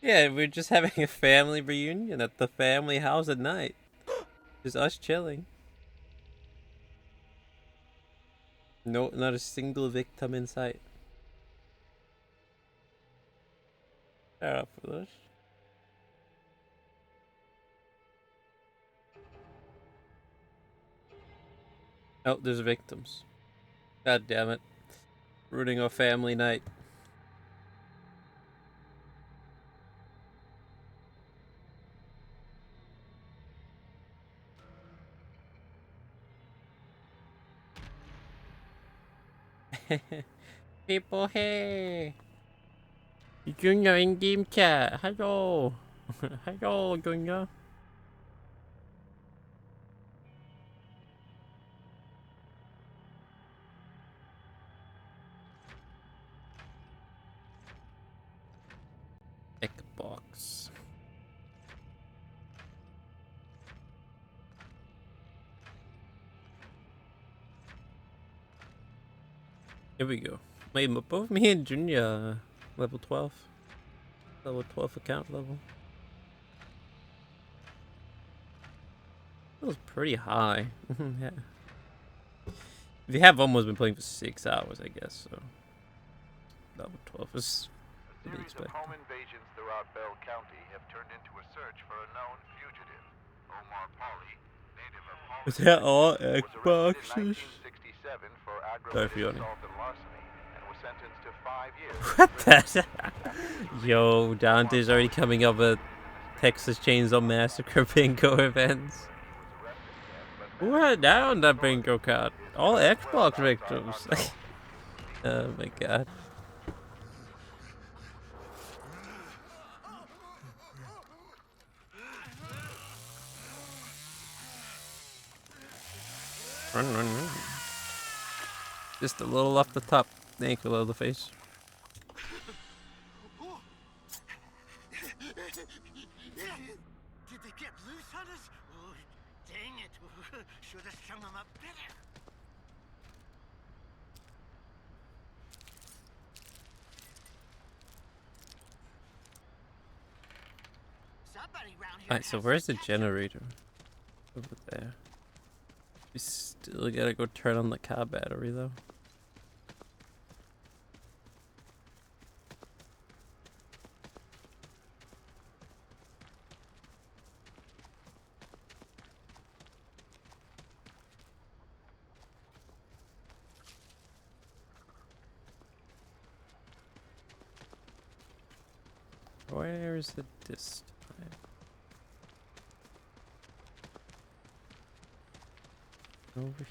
Yeah, we're just having a family reunion at the family house at night. Just us chilling. No, not a single victim in sight. Shout out for this. Oh, there's victims. God damn it. Ruining our family night. People, hey! Junior in game chat. Hello. Hello, Junior. Xbox. Here we go. Wait, both me and Junior level 12. Level 12 account level. That was pretty high. Yeah. If you have almost been playing for 6 hours, I guess, so. Level 12 is A series of home invasions throughout Bell County have turned into a search for a known fugitive. Omar Pauly, native of Palm Is that all was arrested in Xboxes? 1967 for Sorry aggravated for yawning. assault and larceny and was sentenced to 5 years. What the? Yo, Dante's already coming up with Texas Chain Saw Massacre bingo events. Who had that on that bingo card? All Xbox victims. Oh my god. Run, run, run. Just a little off the top. Thank you, Leatherface. Did they get loose on us? Oh, dang it. Should have strung them up better. Alright, so where's the generator? Over there. We still gotta go turn on the car battery though. Where is it this time? Over here.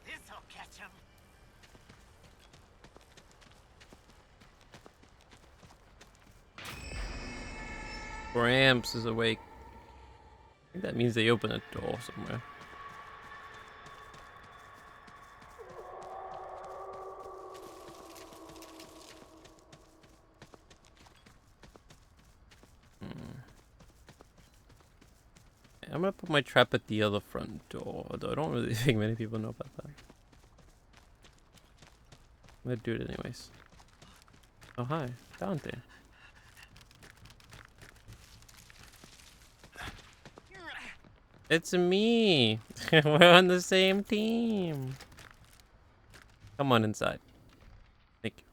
This'll catch him. Gramps is awake. I think that means they open a door somewhere. I'm gonna put my trap at the other front door, although I don't really think many people know about that. I'm gonna do it anyways. Oh, hi, Dante. It's me! We're on the same team! Come on inside. Thank you.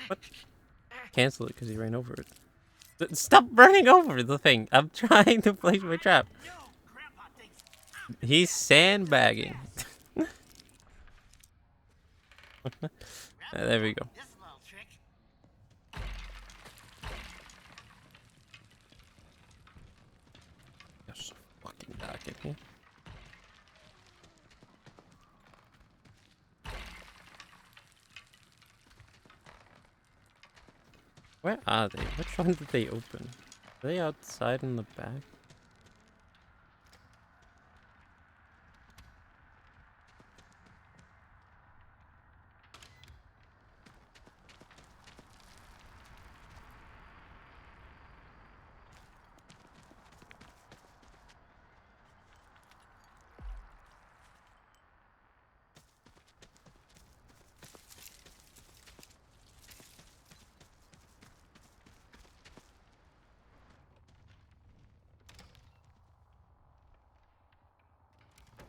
What? Cancel it because he ran over it. Stop running over the thing! I'm trying to place my trap. He's sandbagging. There we go. There's so fucking dark in here. Where are they? Which one did they open? Are they outside in the back?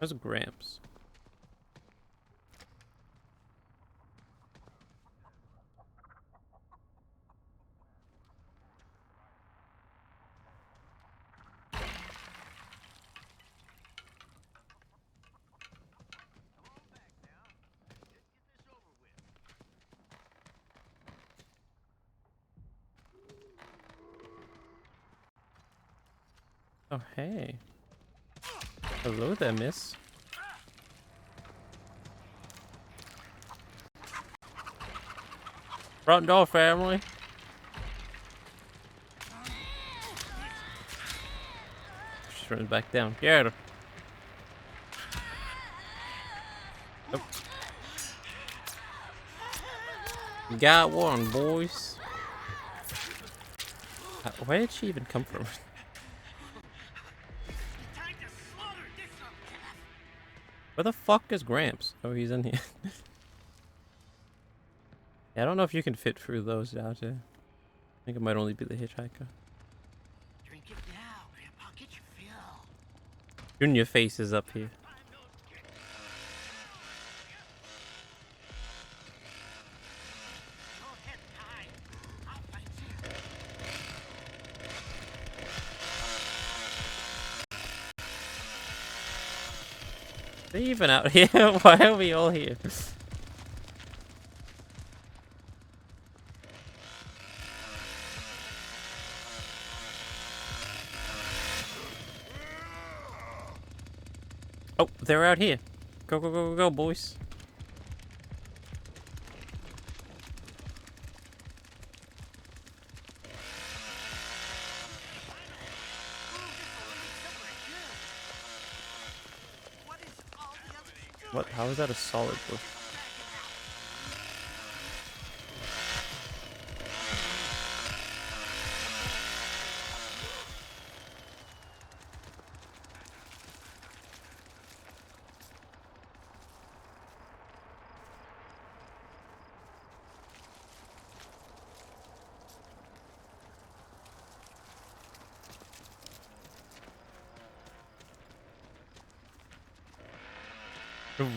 Where's Gramps? Oh, hey. Hello there, miss. Front door, family. She's running back down. Get her. Oh. Got one, boys. Where did she even come from? Where the fuck is Gramps? Oh, he's in here. Yeah, I don't know if you can fit through those out there. I think it might only be the hitchhiker. Drink it now, Grandpa. Get your fill. Junior face is up here. Go ahead, hide. I'll find you. Are they even out here? Why are we all here? Oh, they're out here. Go, go, go, go, go, boys. What? How is that a solid bush?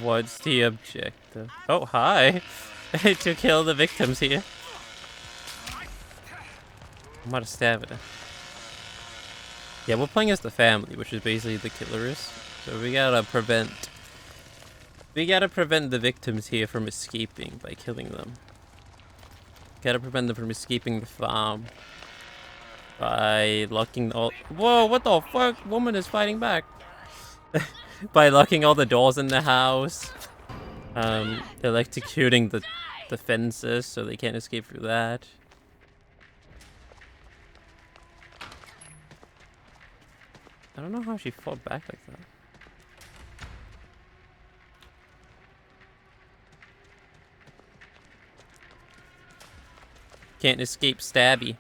What's the objective? Oh, hi. To kill the victims here. I'm out of stamina. Yeah, we're playing as the family, which is basically the killers. So we gotta prevent the victims here from escaping by killing them. Gotta prevent them from escaping the farm by locking all. Whoa! What the fuck? Woman is fighting back. By locking all the doors in the house. Electrocuting the fences so they can't escape through that. I don't know how she fought back like that. Can't escape stabby.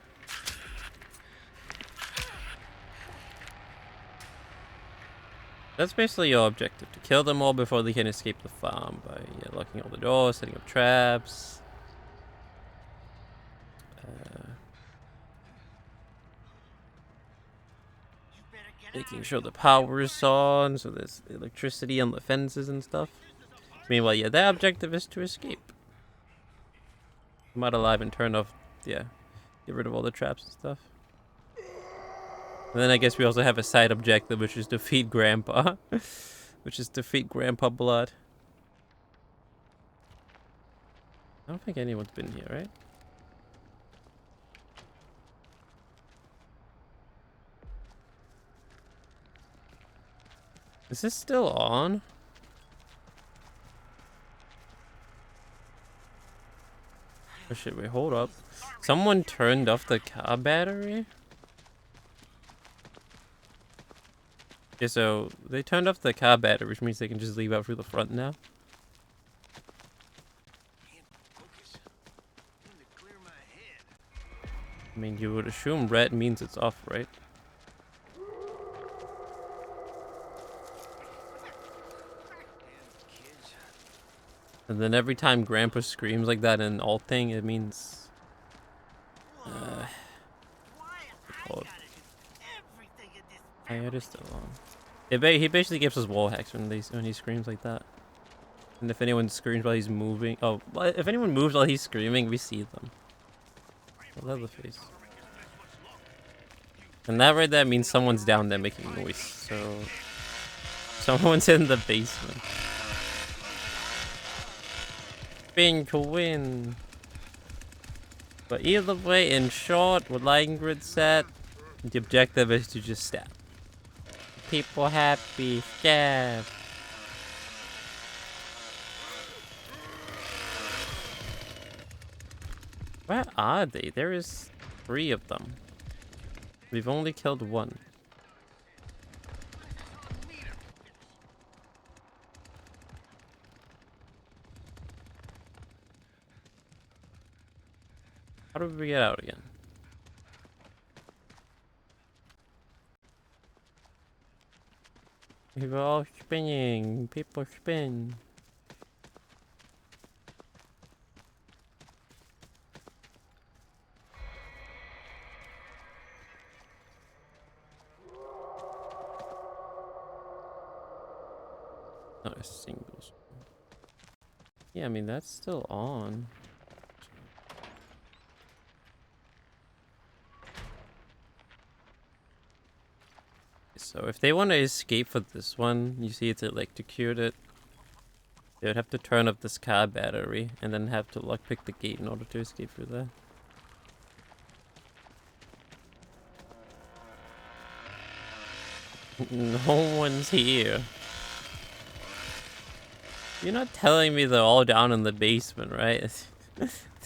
That's basically your objective, to kill them all before they can escape the farm by locking all the doors, setting up traps. Making sure the power is on, so there's electricity on the fences and stuff. Meanwhile, yeah, their objective is to escape. Come out alive and turn off, yeah, get rid of all the traps and stuff. And then I guess we also have a side objective, which is defeat Grandpa. Which is defeat Grandpa Blood. I don't think anyone's been here, right? Is this still on? Oh shit, wait, hold up. Someone turned off the car battery? Okay, so they turned off the car battery, which means they can just leave out through the front now. Can't focus. Time to clear my head. I mean, you would assume red means it's off, right? Damn kids. And then every time Grandpa screams like that in alt thing, it means... Why I called? gotta do everything in this Oh, yeah, it is family? still on. He basically gives us wall hacks when he screams like that. And if anyone screams while he's moving... Oh, well, if anyone moves while he's screaming, we see them. I love the face. And that right there means someone's down there making noise, so... Someone's in the basement. Spin to win. But either way, in short, what Lighting Grid said, the objective is to just stab. People happy, stab. Where are they? There is 3 of them. We've only killed 1. How do we get out again? We're all spinning. People spin. Not a single. Yeah, I mean, that's still on. So if they want to escape for this one, you see it's electrocuted. They would have to turn up this car battery and then have to lockpick the gate in order to escape through there. No one's here. You're not telling me they're all down in the basement, right?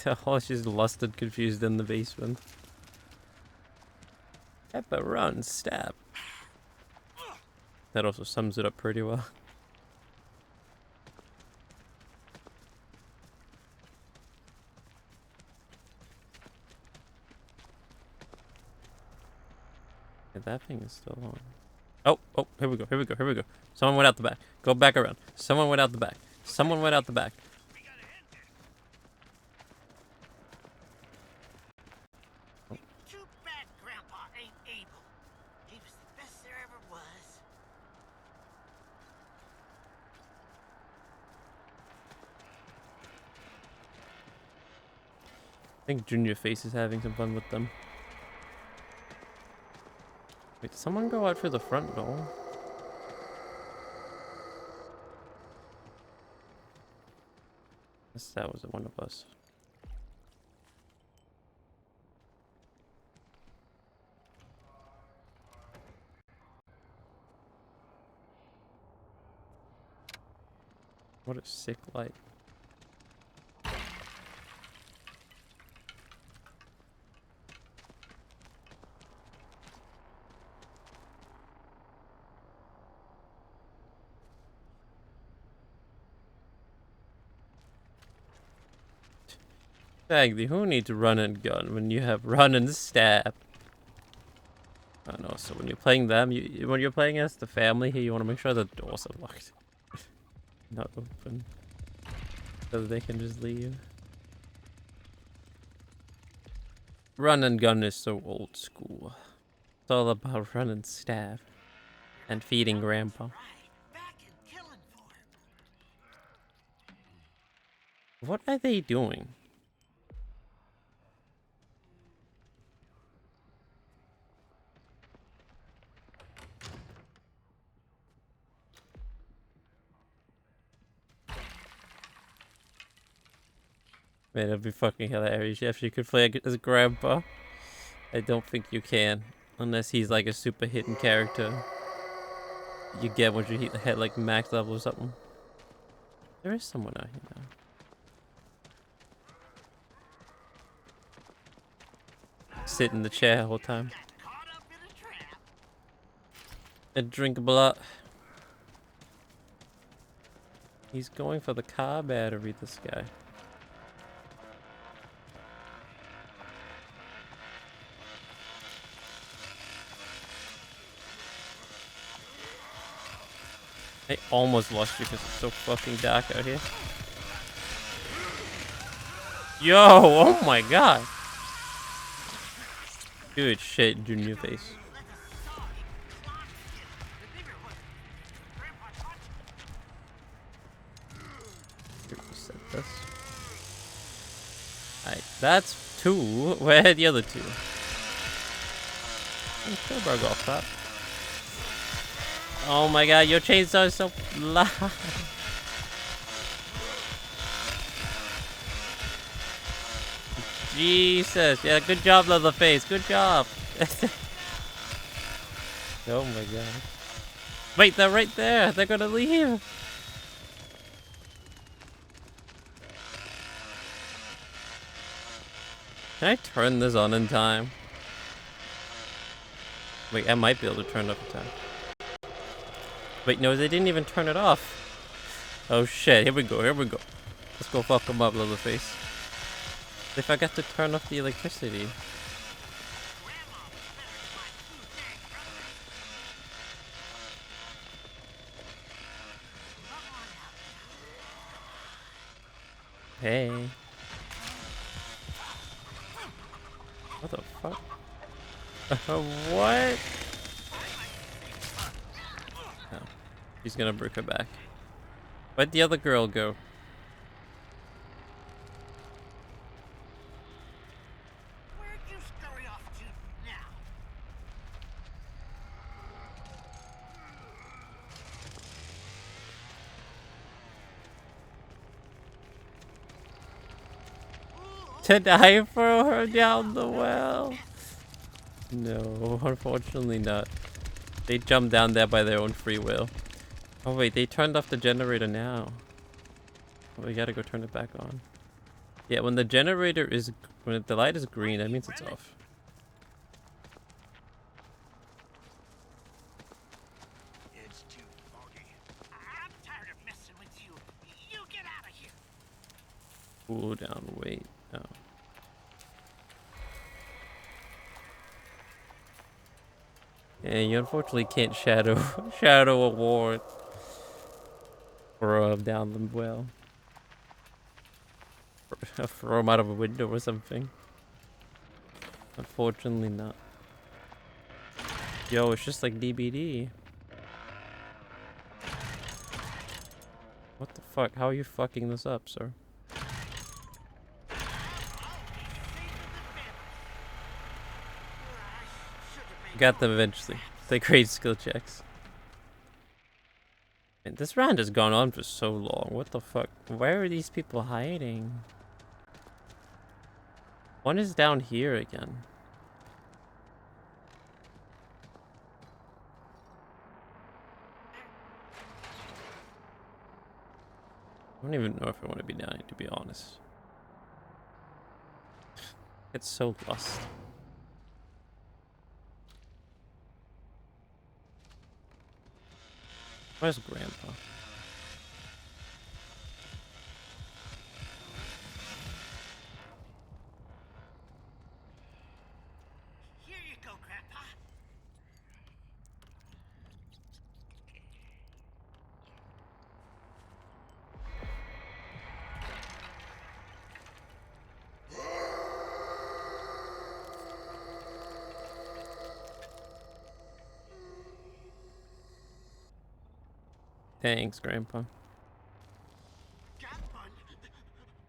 They're all just lost and confused in the basement. Pepperoni stab. That also sums it up pretty well. Yeah, that thing is still on. Oh, here we go. Someone went out the back. Go back around. Someone went out the back. Someone went out the back. Too bad Grandpa ain't able. He was the best there ever was. I think Junior Face is having some fun with them. Wait, did someone go out through the front door? Guess that was one of us. What a sick light. Exactly, who needs run and gun when you have run and stab? I don't know, so when you're playing them, when you're playing as the family here, you want to make sure the doors are locked. Not open. So that they can just leave. Run and gun is so old school. It's all about run and stab. And feeding Grandpa. Back and killing for him. What are they doing? Man, it'd be fucking hilarious if you could play as Grandpa. I don't think you can. Unless he's like a super hidden character. You get when you hit like max level or something. There is someone out here now. sit in the chair the whole time. Got caught up in a trap. And drink a lot. He's going for the car battery, this guy. I almost lost you because it's so fucking dark out here. Yo, oh my god. Good shit, Junior face. Set this. Alright, that's 2. Where are the other 2? Cobra go off top. Oh my god, your chainsaw is so loud. Jesus, yeah, good job, Leatherface, good job. Oh my god. Wait, they're right there, they're gonna leave. Can I turn this on in time? Wait, I might be able to turn it up in time. Wait, no, they didn't even turn it off. Oh shit, here we go, here we go. Let's go fuck them up, Leatherface. They forgot to turn off the electricity. Hey. What the fuck? What? Oh. He's gonna bring her back. Where'd the other girl go? Where'd you scurry off to now? Did I throw her down the well? No, unfortunately not. They jumped down there by their own free will. Oh wait, they turned off the generator now. Oh, we gotta go turn it back on. Yeah, when the generator is... when the light is green, that means it's off. It's too foggy. I'm tired of messing with you. You get out of here. Cool down, wait. Oh. Yeah, you unfortunately can't shadow a ward or down the well. Throw him out of a window or something. Unfortunately not. Yo, it's just like DBD. What the fuck? How are you fucking this up, sir? Got them eventually. They great skill checks. Man, this round has gone on for so long. What the fuck? Where are these people hiding? One is down here again. I don't even know if I want to be down here, to be honest. It's so lost. Where's Grandpa? Here you go, Grandpa. Thanks, Grandpa. Got one.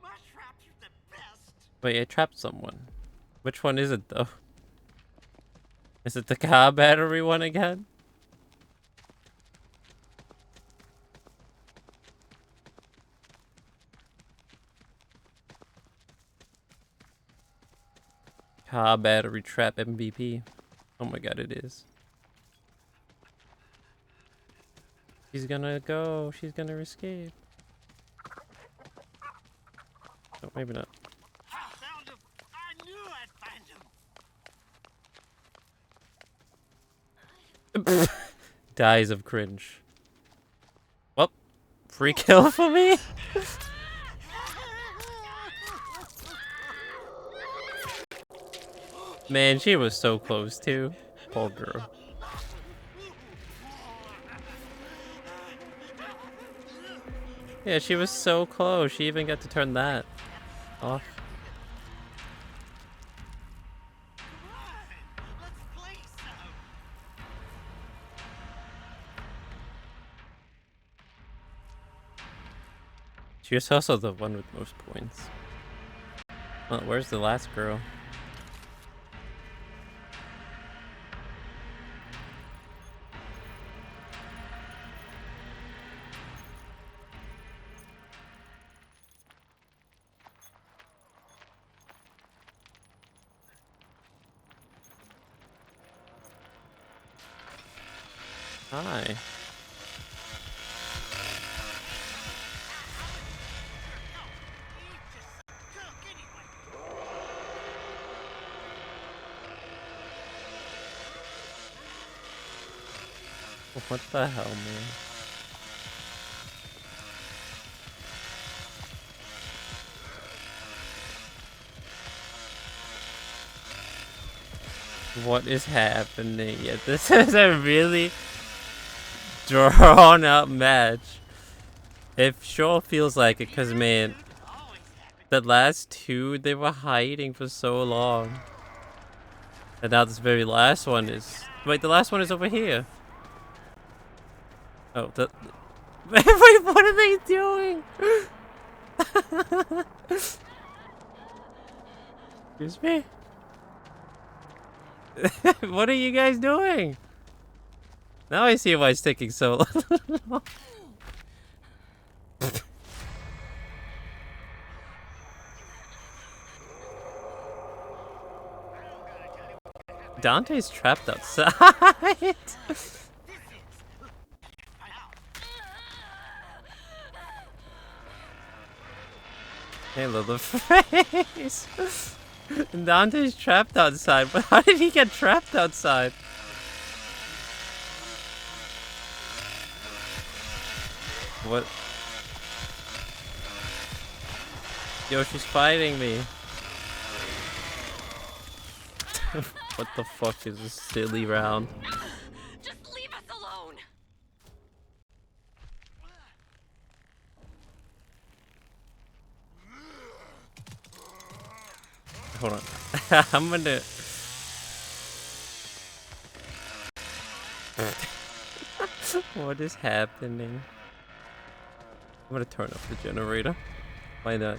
My traps are the best. Wait, I trapped someone. Which one is it, though? Is it the car battery one again? Car battery trap MVP. Oh my god, it is. She's gonna go. She's gonna escape. Oh, maybe not. I found him. I knew I'd find him. Dies of cringe. Well, free kill for me? Man, she was so close too. Poor girl. Yeah, she was so close. She even got to turn that off. She was also the one with most points. Oh, where's the last girl? Hi. What the hell, man? What is happening? Yeah, this is a really drawn out match. It sure feels like it, cause man, the last two, they were hiding for so long. And now this very last one is... Wait, the last one is over here. Oh, the... Wait, what are they doing? Excuse me? What are you guys doing? Now I see why it's taking so long. Dante's trapped outside. Hey, little face. Dante's trapped outside, but how did he get trapped outside? What? Yo, she's fighting me. What the fuck is this silly round? Just leave us alone. Hold on. I'm gonna... What is happening? I'm gonna turn off the generator. Why not?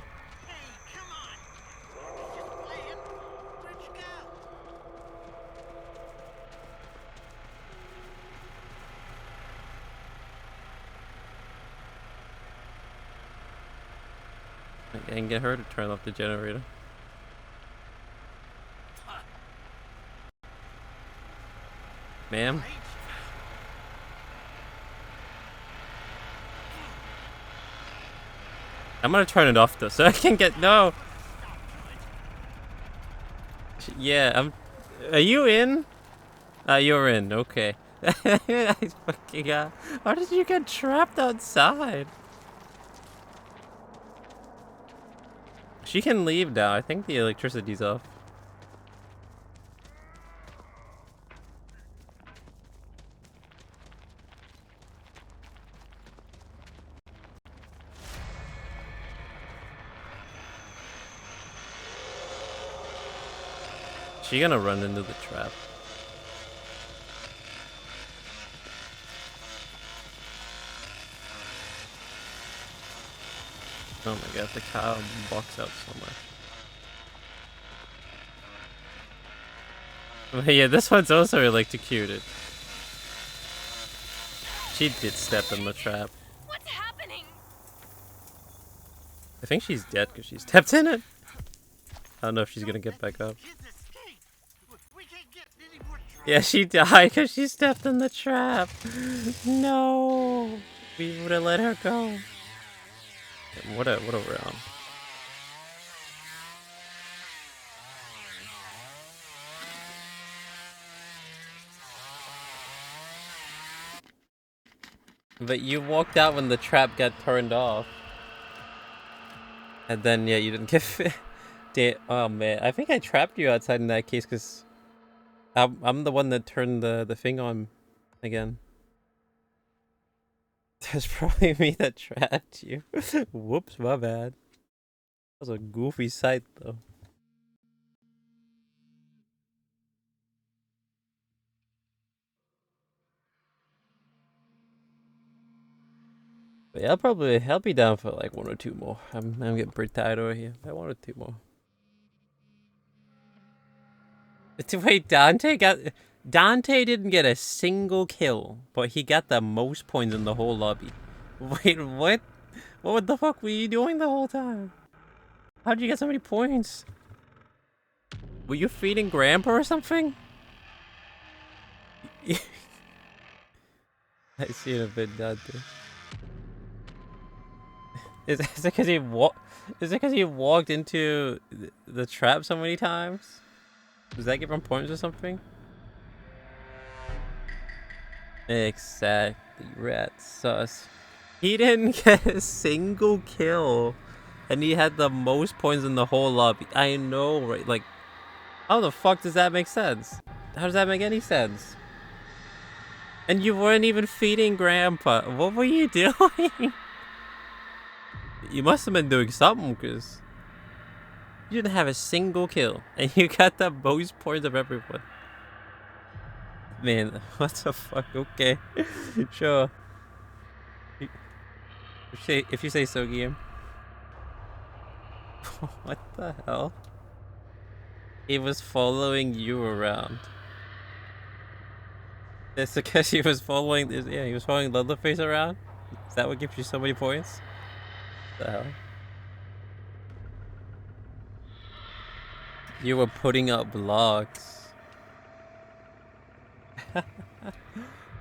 I can get her to turn off the generator. Ma'am? I'm gonna turn it off though, so I can get... No! Yeah, Are you in? You're in, okay. I fucking got... How did you get trapped outside? She can leave now. I think the electricity's off. She gonna run into the trap. Oh my god, the cow walks out so much. But yeah, this one's also electrocuted. She did step in the trap. What's happening? I think she's dead because she stepped in it. I don't know if she's gonna get back up. Yeah, she died because she stepped in the trap. No, we would have let her go. What a round. But you walked out when the trap got turned off. And then, yeah, you didn't get fit. Oh, man. I think I trapped you outside in that case because I'm the one that turned the thing on again. That's probably me that trapped you. Whoops, my bad. That was a goofy sight, though. But yeah, I'll be down for like 1 or 2 more. I'm getting pretty tired over here. I 1 or 2 more. Wait, Dante didn't get a single kill, but he got the most points in the whole lobby. Wait, what? What the fuck were you doing the whole time? How'd you get so many points? Were you feeding Grandpa or something? I see it a bit, Dante. Is it because he walked into the trap so many times? Does that give him points or something? Exactly, rat sus. He didn't get a single kill, and he had the most points in the whole lobby. I know, right? Like, how the fuck does that make sense? How does that make any sense? And you weren't even feeding Grandpa. What were you doing? You must have been doing something, because you didn't have a single kill, and you got the most points of everyone. Man, what the fuck? Okay, sure. If you say so, Guillaume. What the hell? He was following you around. It's because he was following this. Yeah, he was following Leatherface around. Is that what gives you so many points? What the hell? You were putting up blocks.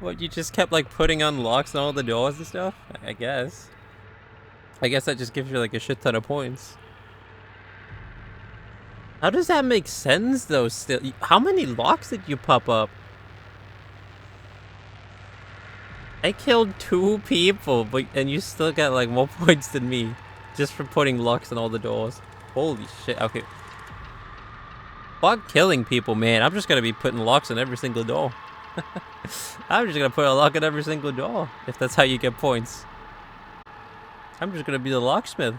What, you just kept like putting on locks on all the doors and stuff? I guess. I guess that just gives you like a shit ton of points. How does that make sense though still? How many locks did you pop up? I killed 2 people, and you still got like more points than me. Just for putting locks on all the doors. Holy shit, okay. Fuck killing people, man. I'm just gonna be putting locks on every single door. I'm just gonna put a lock on every single door, if that's how you get points. I'm just gonna be the locksmith.